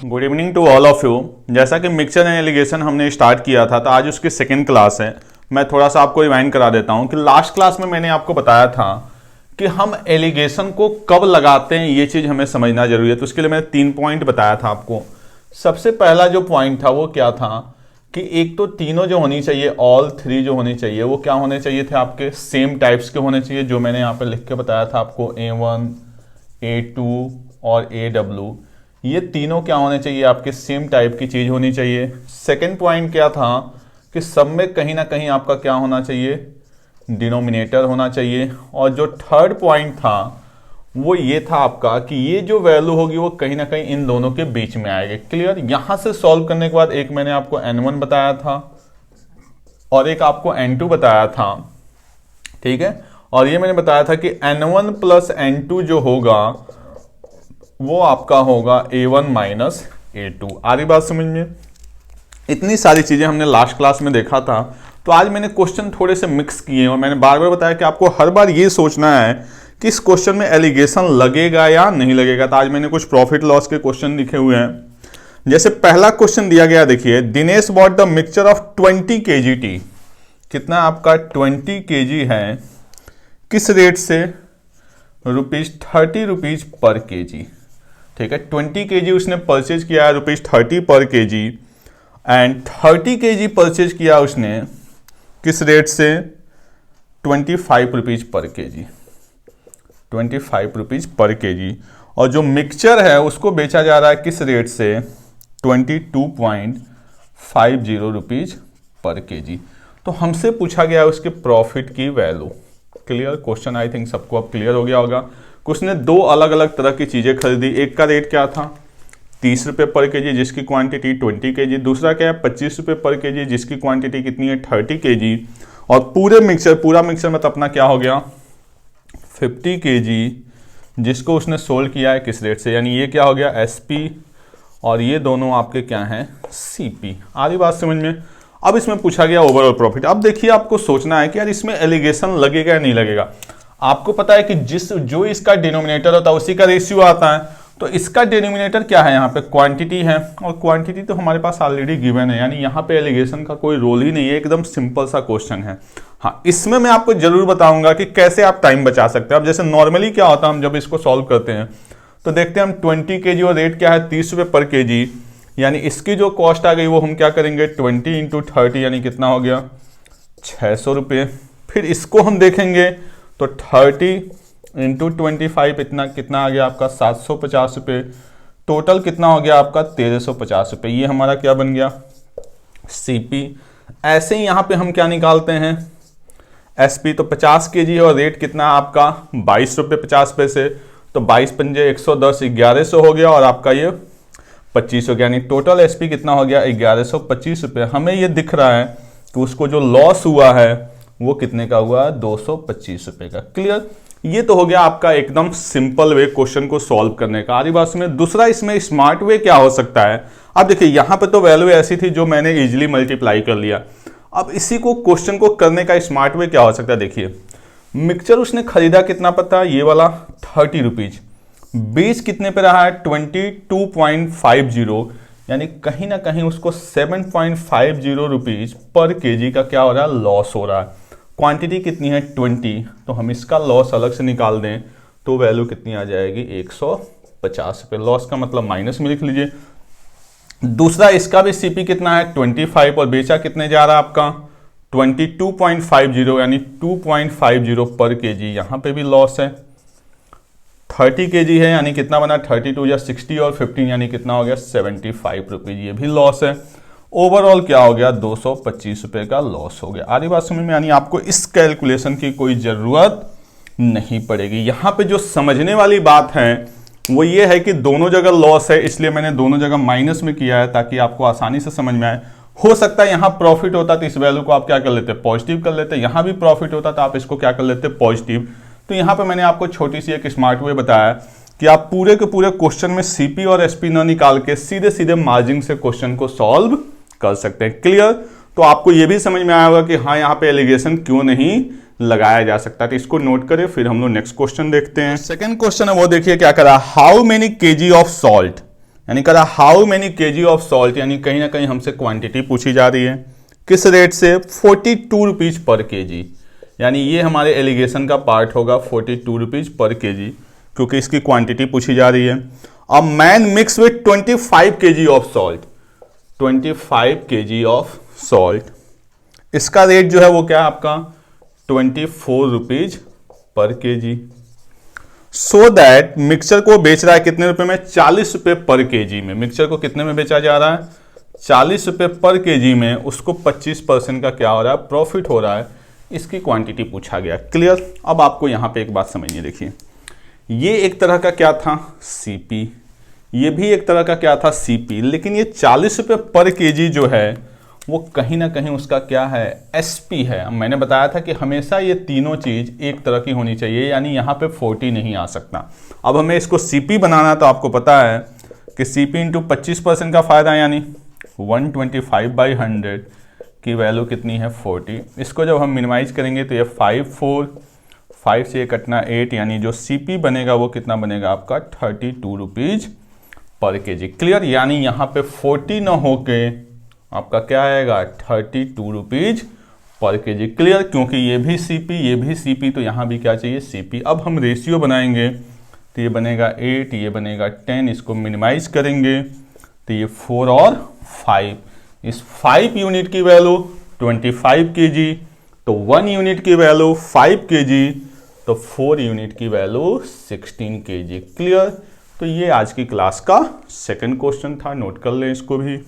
Good evening to all of you. जैसा कि mixture and alligation हमने स्टार्ट किया था, तो आज उसकी सेकेंड क्लास है। मैं थोड़ा सा आपको रिवाइंड करा देता हूं कि लास्ट क्लास में मैंने आपको बताया था कि हम एलिगेशन को कब लगाते हैं, ये चीज़ हमें समझना जरूरी है। तो उसके लिए मैंने 3 पॉइंट बताया था आपको। सबसे पहला जो पॉइंट था वो क्या था कि एक तो तीनों जो होनी चाहिए, ऑल थ्री जो होनी चाहिए, वो क्या होने चाहिए थे, आपके सेम टाइप्स के होने चाहिए, जो मैंने यहाँ पर लिख के बताया था आपको। A1, A2 और AW, ये तीनों क्या होने चाहिए, आपके सेम टाइप की चीज होनी चाहिए। सेकंड पॉइंट क्या था कि सब में कहीं ना कहीं आपका क्या होना चाहिए, डिनोमिनेटर होना चाहिए। और जो थर्ड पॉइंट था वो ये था आपका कि ये जो वैल्यू होगी वो कहीं ना कहीं इन दोनों के बीच में आएगी। क्लियर। यहां से सॉल्व करने के बाद एक मैंने आपको N1 बताया था और एक आपको N2 बताया था, ठीक है। और ये मैंने बताया था कि N1 प्लस N2 जो होगा वो आपका होगा A1 माइनस A2। आ रही बात समझ में। इतनी सारी चीजें हमने लास्ट क्लास में देखा था। तो आज मैंने क्वेश्चन थोड़े से मिक्स किए और मैंने बार बार बताया कि आपको हर बार ये सोचना है कि इस क्वेश्चन में एलिगेशन लगेगा या नहीं लगेगा। तो आज मैंने कुछ प्रॉफिट लॉस के क्वेश्चन लिखे हुए हैं। जैसे पहला क्वेश्चन दिया गया, देखिए, Dinesh bought the mixture of 20 kg T. कितना आपका 20 kg है, किस रेट से, ₹30 पर kg, ठीक है। 20 kg उसने परचेज किया है ₹30 पर kg, एंड 30 kg परचेज किया उसने किस रेट से, ₹25 पर kg, ₹25 पर kg। और जो मिक्सचर है उसको बेचा जा रहा है किस रेट से, ₹22.50 पर kg। तो हमसे पूछा गया उसके प्रॉफिट की value. Clear. Question I think सबको अब क्लियर हो गया होगा। उसने दो अलग अलग तरह की चीजें खरीदी। एक का रेट क्या था, ₹30 पर kg, जिसकी क्वांटिटी 20 kg। दूसरा क्या है, ₹25 पर kg, जिसकी क्वांटिटी कितनी है, 30 kg। और पूरा मिक्सचर मतलब अपना क्या हो गया, 50 kg, जिसको उसने सोल्ड किया है किस रेट से, यानी ये क्या हो गया, SP, और ये दोनों आपके क्या हैं, CP। आ रही बात समझ में। अब इसमें पूछा गया ओवरऑल प्रॉफिट। अब देखिए, आपको सोचना है कि यार इसमें एलिगेशन लगेगा या नहीं लगेगा। आपको पता है कि जो इसका डिनोमिनेटर होता है उसी का रेशियो आता है। तो इसका डिनोमिनेटर क्या है, यहाँ पे क्वांटिटी है, और क्वांटिटी तो हमारे पास ऑलरेडी गिवन है, यानी यहाँ पे एलिगेशन का कोई रोल ही नहीं है। एकदम सिंपल सा क्वेश्चन है। हाँ, इसमें मैं आपको जरूर बताऊंगा कि कैसे आप टाइम बचा सकते हैं। अब जैसे नॉर्मली क्या होता है, हम जब इसको सॉल्व करते हैं तो देखते हैं हम 20 kg और रेट क्या है, ₹30 पर kg, यानी इसकी जो कॉस्ट आ गई वो हम क्या करेंगे, 20 इंटू 30, यानी कितना हो गया, ₹600। फिर इसको हम देखेंगे तो 30 इंटू 25 इतना कितना आ गया आपका, ₹750। टोटल कितना हो गया आपका, ₹1350। ये हमारा क्या बन गया, CP। ऐसे ही यहां पे हम क्या निकालते हैं, SP। तो 50 kg है और रेट कितना आपका, ₹22.50। तो 22 पंजे 110, 1100 हो गया, और आपका ये 25 हो गया, यानी टोटल SP कितना हो गया, ₹1125। हमें ये दिख रहा है कि उसको जो लॉस हुआ है वो कितने का हुआ, ₹225 का। क्लियर। ये तो हो गया आपका एकदम सिंपल वे क्वेश्चन को सॉल्व करने का। आरी बात में दूसरा इसमें स्मार्ट वे क्या हो सकता है। अब देखिए, यहां पे तो वैल्यू ऐसी थी जो मैंने इजीली मल्टीप्लाई कर लिया। अब इसी को क्वेश्चन को करने का स्मार्ट वे क्या हो सकता है। देखिए, मिक्सचर उसने खरीदा कितना पता, ये वाला ₹30, बेच कितने पे रहा है, 22.50, यानी कहीं ना कहीं उसको ₹7.50 पर kg का क्या हो रहा है, लॉस हो रहा है। क्वांटिटी कितनी है, 20, तो हम इसका लॉस अलग से निकाल दें तो वैल्यू कितनी आ जाएगी, ₹150। लॉस का मतलब माइनस में लिख लीजिए। दूसरा, इसका भी CP कितना है, 25, और बेचा कितने जा रहा है आपका, 22.50, यानी 2.50 पर kg। यहां पे भी लॉस है। 30 kg है, यानी कितना बना, 32 या 60 और 15, यानी कितना हो गया, ₹75। ये भी लॉस है। ओवरऑल क्या हो गया, ₹225 का लॉस हो गया। आधी बात समझ में, यानी आपको इस कैलकुलेशन की कोई जरूरत नहीं पड़ेगी। यहां पे जो समझने वाली बात है वो ये है कि दोनों जगह लॉस है, इसलिए मैंने दोनों जगह माइनस में किया है ताकि आपको आसानी से समझ में आए। हो सकता है यहां प्रॉफिट होता तो इस वैल्यू को आप क्या कर लेते, पॉजिटिव कर लेते। यहां भी प्रॉफिट होता तो आप इसको क्या कर लेते, पॉजिटिव। तो यहां पे मैंने आपको छोटी सी एक स्मार्ट वे बताया कि आप पूरे के पूरे क्वेश्चन में CP और SP ना निकाल के सीधे सीधे मार्जिन से क्वेश्चन को सॉल्व कर सकते हैं। क्लियर। तो आपको यह भी समझ में आया होगा कि हाँ, यहाँ पे एलिगेशन क्यों नहीं लगाया जा सकता। तो इसको नोट करें, फिर हम लोग नेक्स्ट क्वेश्चन देखते हैं। सेकंड क्वेश्चन है वो देखिए क्या करा, how many kg of salt यानी कह रहा how many KG of salt, यानी कहीं ना कहीं हमसे क्वांटिटी पूछी जा रही है। किस रेट से? 42 रुपीज पर केजी, यानी ये हमारे एलिगेशन का पार्ट होगा 42 रुपीज पर केजी, क्योंकि इसकी क्वांटिटी पूछी जा रही है। अब man mix with 25 KG of salt, 25 KG of salt, इसका रेट जो है वो क्या है आपका 24 rupees per KG. So that mixture को बेच रहा है कितने रुपए में? 40 रुपए पर केजी में। मिक्सचर को कितने में बेचा जा रहा है? 40 रुपए पर केजी में। उसको 25% का क्या हो रहा है? प्रॉफिट हो रहा है। इसकी क्वांटिटी पूछा गया। क्लियर? अब आपको यहां पे एक बात समझिए, देखिए ये एक तरह का क्या था? सीपी। ये भी एक तरह का क्या था? सीपी। लेकिन ये 40 रुपए पर केजी जो है वो कहीं ना कहीं उसका क्या है? एसपी है। मैंने बताया था कि हमेशा ये तीनों चीज एक तरह की होनी चाहिए, यानी यहाँ पे 40 नहीं आ सकता। अब हमें इसको सीपी बनाना, तो आपको पता है कि सीपी इंटू 25% का फायदा, यानी 125/100 की वैल्यू कितनी है? 40। इसको जब हम मिनिमाइज करेंगे तो ये 5 से ये कटना 8, यानी जो सीपी बनेगा वो कितना बनेगा आपका? 32 रुपीज पर केजी। क्लियर? यानी यहाँ पे 40 ना होके आपका क्या आएगा? 32 रुपीज पर केजी। क्लियर? क्योंकि ये भी सीपी, तो यहाँ भी क्या चाहिए? सीपी। अब हम रेशियो बनाएंगे तो ये बनेगा 8, ये बनेगा 10, इसको मिनिमाइज करेंगे तो ये 4 और 5। इस 5 यूनिट की वैल्यू 25 केजी, तो 1 यूनिट की वैल्यू 5 केजी, तो 4 यूनिट की वैल्यू 16 केजी। क्लियर? तो ये आज की क्लास का सेकंड क्वेश्चन था, नोट कर लें इसको भी।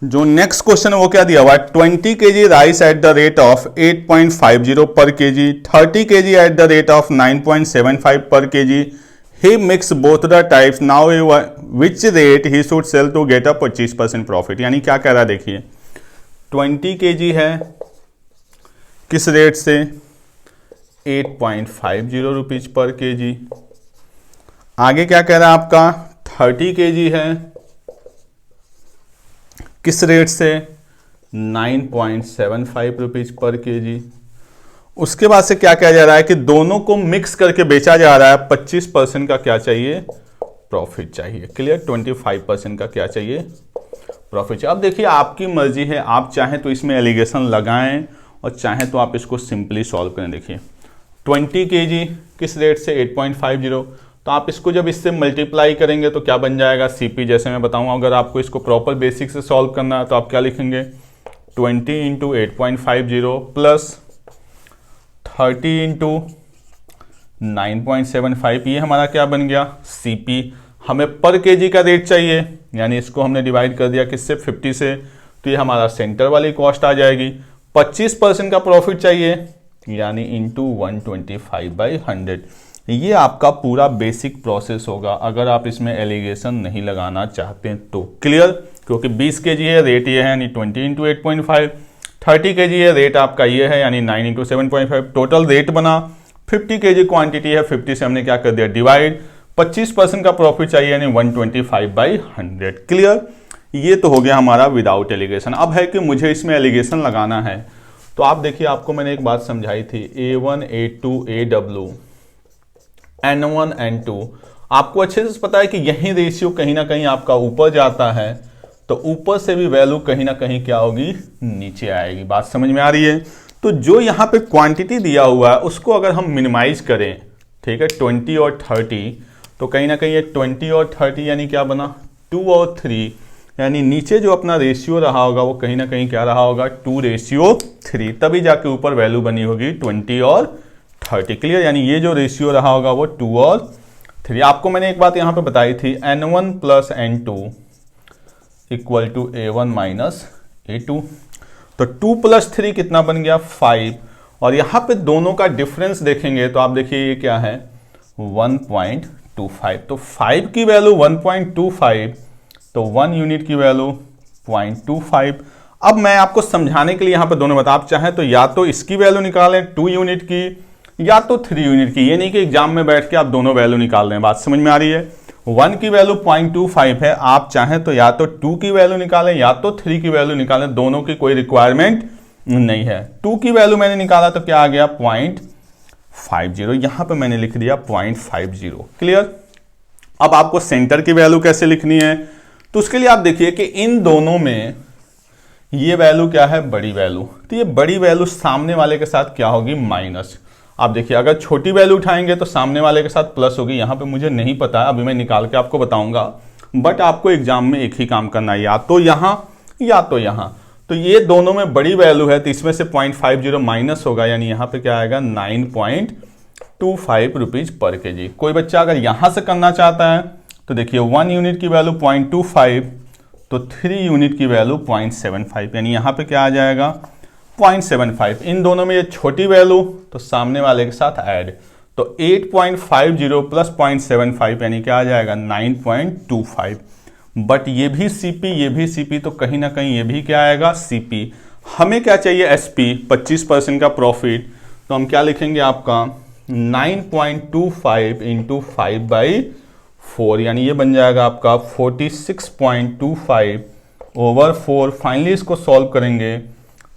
जो नेक्स्ट क्वेश्चन है वो क्या दिया हुआ है? 20 kg rice at the rate of 8.50 per kg, 30 kg at the rate of 9.75 per kg. He mix both the types, now which rate he should sell to get a 25% profit. यानी क्या कह रहा है? देखिए 20 केजी है, किस rate से? 8.50 rupees per KG. आगे क्या कह रहा है आपका? 30 केजी है, किस रेट से? 9.75 रुपीज पर केजी। उसके बाद से क्या किया जा रहा है कि दोनों को मिक्स करके बेचा जा रहा है। 25% का क्या चाहिए? प्रॉफिट चाहिए। क्लियर? 25% का क्या चाहिए? प्रॉफिट चाहिए। अब देखिए आपकी मर्जी है, आप चाहें तो इसमें एलिगेशन लगाएं और चाहें तो आप इसको सिंपली सॉल्व करें। देखिए 20 केजी किस रेट से? 8.50, तो आप इसको जब इससे मल्टीप्लाई करेंगे तो क्या बन जाएगा? सीपी। जैसे मैं बताऊंगा, अगर आपको इसको प्रॉपर बेसिक से सॉल्व करना है तो आप क्या लिखेंगे? 20 इंटू 8.50 प्लस 30 इंटू 9.75, ये हमारा क्या बन गया? सीपी। हमें पर केजी का रेट चाहिए, यानी इसको हमने डिवाइड कर दिया किससे? 50 से, तो ये हमारा सेंटर वाली कॉस्ट आ जाएगी। 25% का प्रॉफिट चाहिए, यानी इंटू 125/100। ये आपका पूरा बेसिक प्रोसेस होगा अगर आप इसमें एलिगेशन नहीं लगाना चाहते तो। क्लियर? क्योंकि 20 केजी है, रेट ये है यानी 20 इंटू 8.5, 30 केजी है, रेट आपका ये है यानी 9 इंटू 7.5, टोटल रेट बना 50 केजी क्वांटिटी है, 50 से हमने क्या कर दिया? डिवाइड। 25% का प्रॉफिट चाहिए यानी 125/100। क्लियर? ये तो हो गया हमारा विदाउट एलिगेशन। अब है कि मुझे इसमें एलिगेशन लगाना है, तो आप देखिए आपको मैंने एक बात समझाई थी, A1 A2 AW N1 N2, आपको अच्छे से पता है कि यही रेशियो कहीं ना कहीं आपका ऊपर जाता है, तो ऊपर से भी वैल्यू कहीं ना कहीं क्या होगी? नीचे आएगी। बात समझ में आ रही है? तो जो यहाँ पे क्वांटिटी दिया हुआ है उसको अगर हम मिनिमाइज करें, ठीक है, 20 और 30, तो कहीं ना कहीं ये 20 और 30 यानी क्या बना? 2 और 3, यानी नीचे जो अपना रेशियो रहा होगा वो कहीं ना कहीं क्या रहा होगा? 2:3, तभी जाके ऊपर वैल्यू बनी होगी 20 और 30। क्लियर? यानी ये जो रेशियो रहा होगा वो 2 और 3। आपको मैंने एक बात यहां पे बताई थी, N1 plus N2 equal to A1 minus A2, तो 2 प्लस 3 कितना बन गया? 5। और यहां पे दोनों का डिफरेंस देखेंगे तो आप देखिए ये क्या है? 1.25। तो 5 की वैल्यू 1.25, तो 1 यूनिट की वैल्यू 0.25। अब मैं आपको समझाने के लिए यहां पे दोनों बता, आप चाहें तो या तो इसकी वैल्यू निकालें 2 यूनिट की या तो 3 यूनिट की। ये नहीं कि एग्जाम में बैठ के आप दोनों वैल्यू निकाल रहे हैं। बात समझ में आ रही है? 1 की वैल्यू 0.25 है, आप चाहें तो या तो 2 की वैल्यू निकालें या तो 3 की वैल्यू निकालें, दोनों की कोई रिक्वायरमेंट नहीं है। 2 की वैल्यू मैंने निकाला तो क्या आ गया? 0.50। यहां पे मैंने लिख दिया 0.50। क्लियर? अब आपको सेंटर की वैल्यू कैसे लिखनी है, तो उसके लिए आप देखिए कि इन दोनों में ये वैल्यू क्या है, बड़ी वैल्यू, तो ये बड़ी वैल्यू सामने वाले के साथ क्या होगी, माइनस। आप देखिए अगर छोटी वैल्यू उठाएंगे तो सामने वाले के साथ प्लस होगी। यहाँ पे मुझे नहीं पता है, अभी मैं निकाल के आपको बताऊंगा, बट आपको एग्जाम में एक ही काम करना है, या तो यहाँ या तो यहाँ। तो ये दोनों में बड़ी वैल्यू है, तो इसमें से 0.50 माइनस होगा, यानी यहाँ पे क्या आएगा 9.25 रुपीज पर केजी। कोई बच्चा अगर यहाँ से करना चाहता है तो देखिए 1 यूनिट की वैल्यू 0.25, तो 3 यूनिट की वैल्यू 0.75, यानी यहाँ पे क्या आ जाएगा 0.75। इन दोनों में ये छोटी वैल्यू तो सामने वाले के साथ ऐड, तो 8.50 प्लस 0.75 यानी क्या आ जाएगा 9.25। बट ये भी सीपी, ये भी सीपी, तो कहीं ना कहीं ये भी क्या आएगा सीपी। हमें क्या चाहिए एसपी, 25% का प्रॉफिट, तो हम क्या लिखेंगे आपका 9.25 इंटू 5/4, यानी ये बन जाएगा आपका 46.25 ओवर 4। फाइनली इसको सॉल्व करेंगे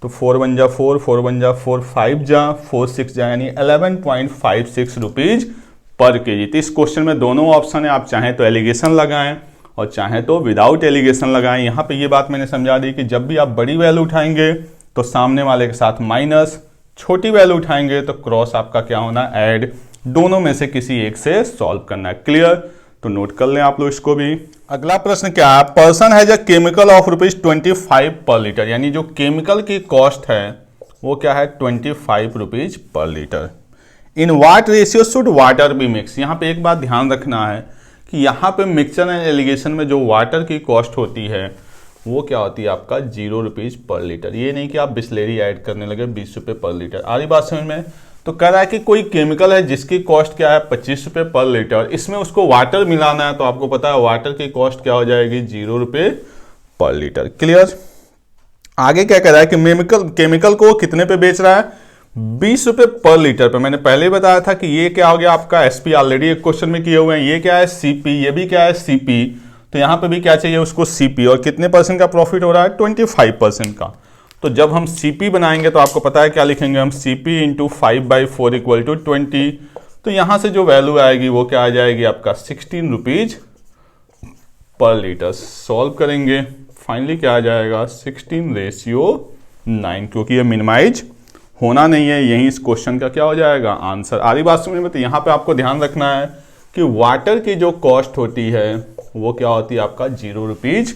तो 4 बन जा 4, 4 बन जा 4, 5 जा 4, 6 जा, यानी 11.56 रुपीज पर केजी। तो इस क्वेश्चन में दोनों ऑप्शन है, आप चाहें तो एलिगेशन लगाएं और चाहें तो विदाउट एलिगेशन लगाएं। यहाँ पे ये बात मैंने समझा दी कि जब भी आप बड़ी वैल्यू उठाएंगे तो सामने वाले के साथ माइनस, छोटी वैल्यू उठाएंगे तो क्रॉस आपका क्या होना, ऐड। दोनों में से किसी एक से सॉल्व करना है। क्लियर, तो नोट कर लें आप लोग इसको भी। अगला प्रश्न क्या है, person has a chemical of ₹25 पर लीटर, यानी जो केमिकल की कॉस्ट है वो क्या है 25 rupees per litre. In what ratio should water be mix. यहाँ पे एक बात ध्यान रखना है कि यहाँ पे मिक्सचर एंड एलिगेशन में जो वाटर की कॉस्ट होती है वो क्या होती है आपका 0 रुपीज पर लीटर। ये नहीं कि आप बिस्लेरी ऐड करने लगे 20 रुपये पर लीटर। आ रही बात समझ में? तो कह रहा है कि कोई केमिकल है जिसकी कॉस्ट क्या है 25 रुपये पर लीटर, इसमें उसको वाटर मिलाना है, तो आपको पता है वाटर की कॉस्ट क्या हो जाएगी 0 रुपये पर लीटर। क्लियर। आगे क्या कह रहा है कि केमिकल को कितने पे बेच रहा है, 20 रुपये पर लीटर पे। मैंने पहले ही बताया था कि ये क्या हो गया आपका एसपी, ऑलरेडी एक क्वेश्चन में किए हुए हैं। ये क्या है सीपी, ये भी क्या है सीपी, तो यहां पे भी क्या चाहिए उसको सीपी। और कितने % का प्रॉफिट हो रहा है 25% का। तो जब हम सीपी बनाएंगे तो आपको पता है क्या लिखेंगे हम, सीपी इंटू 5/4 इक्वल टू 20। तो यहां से जो वैल्यू आएगी वो क्या आ जाएगी आपका 16 रुपीज पर लीटर। सॉल्व करेंगे फाइनली क्या आ जाएगा 16:9, क्योंकि ये मिनिमाइज होना नहीं है, यही इस क्वेश्चन का क्या हो जाएगा आंसर। आरी बात समझ में? तो यहाँ पे आपको ध्यान रखना है कि वाटर की जो कॉस्ट होती है वो क्या होती है आपका 0 रुपीज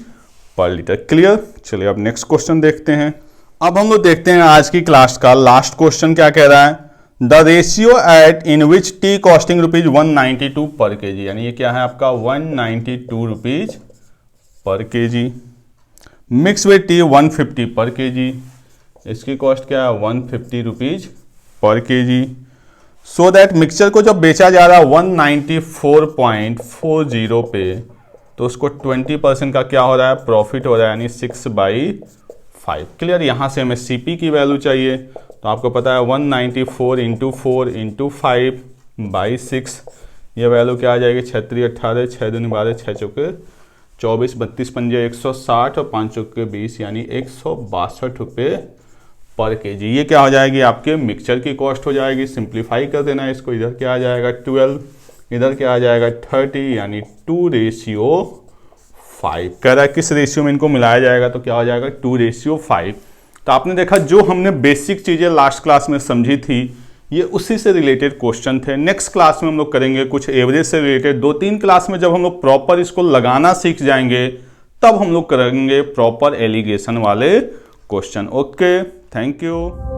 पर लीटर। क्लियर। चलिए अब नेक्स्ट क्वेश्चन देखते हैं। अब हम लोग देखते हैं आज की क्लास का लास्ट क्वेश्चन क्या कह रहा है, the ratio at in which tea costing ₹192 per KG, यानी ये क्या है आपका 192 rupees per KG, mix with T 150 पर केजी, इसकी कॉस्ट क्या है 150 rupees per KG. So that mixture को जब बेचा जा रहा है 194.40 पे, तो उसको 20% का क्या हो रहा है प्रॉफिट हो रहा है, यानी 6/5। क्लियर। यहाँ से हमें सीपी की वैल्यू चाहिए, तो आपको पता है 194 इंटू 4 इंटू 5/6, ये वैल्यू क्या आ जाएगी 36 18 6 दूनी 12 6 चौके 24 32 पंजे 160 और 5 चौके 20, यानी 162 रुपये पर केजी। ये क्या हो जाएगी आपके मिक्सचर की कॉस्ट हो जाएगी। सिंप्लीफाई कर देना है इसको, इधर क्या आ जाएगा 12, इधर क्या आ जाएगा 30, यानी 2:5। कह रहा है किस रेशियो में इनको मिलाया जाएगा, तो क्या हो जाएगा 2:5। तो आपने देखा जो हमने बेसिक चीजें लास्ट क्लास में समझी थी ये उसी से रिलेटेड क्वेश्चन थे। नेक्स्ट क्लास में हम लोग करेंगे कुछ एवरेज से रिलेटेड। 2-3 क्लास में जब हम लोग प्रॉपर इसको लगाना सीख जाएंगे तब हम लोग करेंगे प्रॉपर एलिगेशन वाले क्वेश्चन। Okay, thank you.